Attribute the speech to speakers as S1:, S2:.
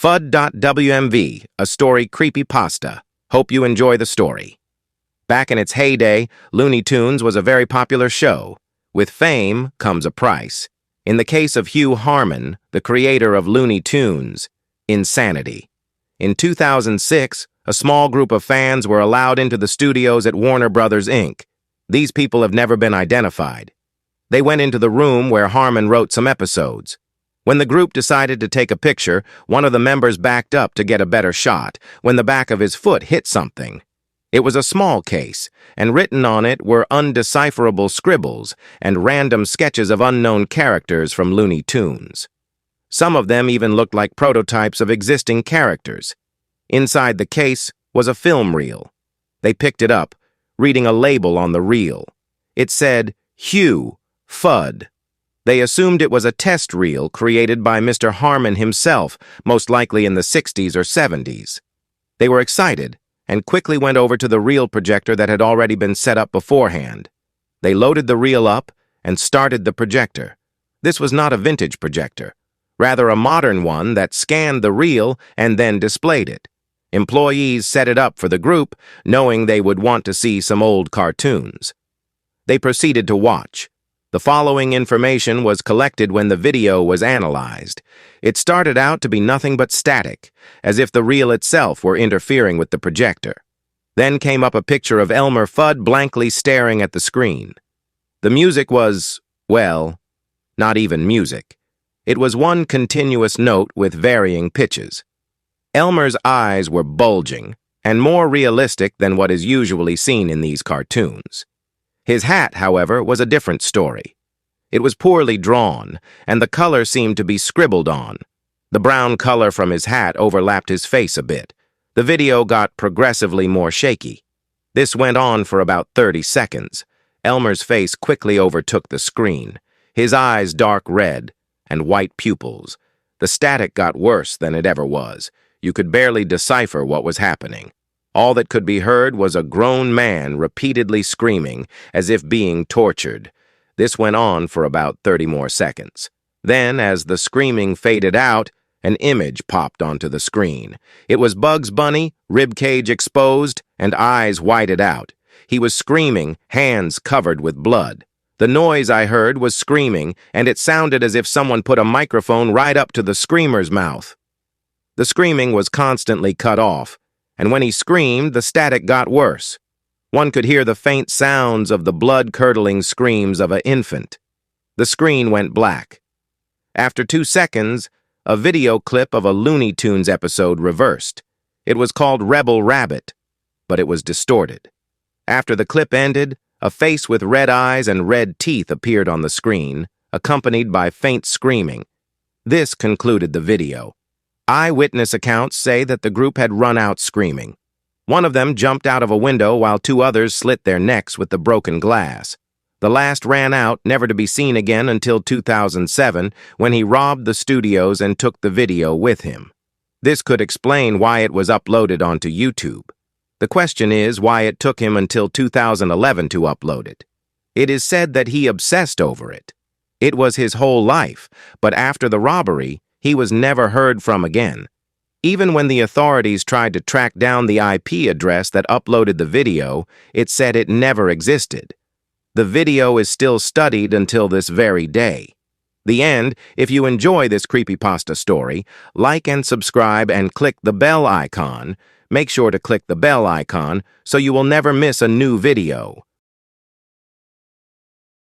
S1: fudd.wmv, a story creepypasta. Hope you enjoy the story. Back in its heyday, Looney Tunes was a very popular show. With fame comes a price. In the case of Hugh Harman, the creator of Looney Tunes, insanity. In 2006, a small group of fans were allowed into the studios at Warner Brothers, Inc. These people have never been identified. They went into the room where Harman wrote some episodes. When the group decided to take a picture, one of the members backed up to get a better shot when the back of his foot hit something. It was a small case, and written on it were undecipherable scribbles and random sketches of unknown characters from Looney Tunes. Some of them even looked like prototypes of existing characters. Inside the case was a film reel. They picked it up, reading a label on the reel. It said, Hugh, Fudd. They assumed it was a test reel created by Mr. Harman himself, most likely in the 60s or 70s. They were excited and quickly went over to the reel projector that had already been set up beforehand. They loaded the reel up and started the projector. This was not a vintage projector, rather a modern one that scanned the reel and then displayed it. Employees set it up for the group, knowing they would want to see some old cartoons. They proceeded to watch. The following information was collected when the video was analyzed. It started out to be nothing but static, as if the reel itself were interfering with the projector. Then came up a picture of Elmer Fudd blankly staring at the screen. The music was, well, not even music. It was one continuous note with varying pitches. Elmer's eyes were bulging and more realistic than what is usually seen in these cartoons. His hat, however, was a different story. It was poorly drawn, and the color seemed to be scribbled on. The brown color from his hat overlapped his face a bit. The video got progressively more shaky. This went on for about 30 seconds. Elmer's face quickly overtook the screen, his eyes dark red and white pupils. The static got worse than it ever was. You could barely decipher what was happening. All that could be heard was a grown man repeatedly screaming, as if being tortured. This went on for about 30 more seconds. Then, as the screaming faded out, an image popped onto the screen. It was Bugs Bunny, ribcage exposed, and eyes whited out. He was screaming, hands covered with blood. The noise I heard was screaming, and it sounded as if someone put a microphone right up to the screamer's mouth. The screaming was constantly cut off, and when he screamed, the static got worse. One could hear the faint sounds of the blood-curdling screams of an infant. The screen went black. After 2 seconds, a video clip of a Looney Tunes episode reversed. It was called Rebel Rabbit, but it was distorted. After the clip ended, a face with red eyes and red teeth appeared on the screen, accompanied by faint screaming. This concluded the video. Eyewitness accounts say that the group had run out screaming. One of them jumped out of a window while 2 others slit their necks with the broken glass. The last ran out, never to be seen again until 2007, when he robbed the studios and took the video with him. This could explain why it was uploaded onto YouTube. The question is why it took him until 2011 to upload it. It is said that he obsessed over it. It was his whole life, but after the robbery, he was never heard from again. Even when the authorities tried to track down the IP address that uploaded the video, it said it never existed. The video is still studied until this very day. The end. If you enjoy this creepypasta story, like and subscribe and click the bell icon. Make sure to click the bell icon so you will never miss a new video.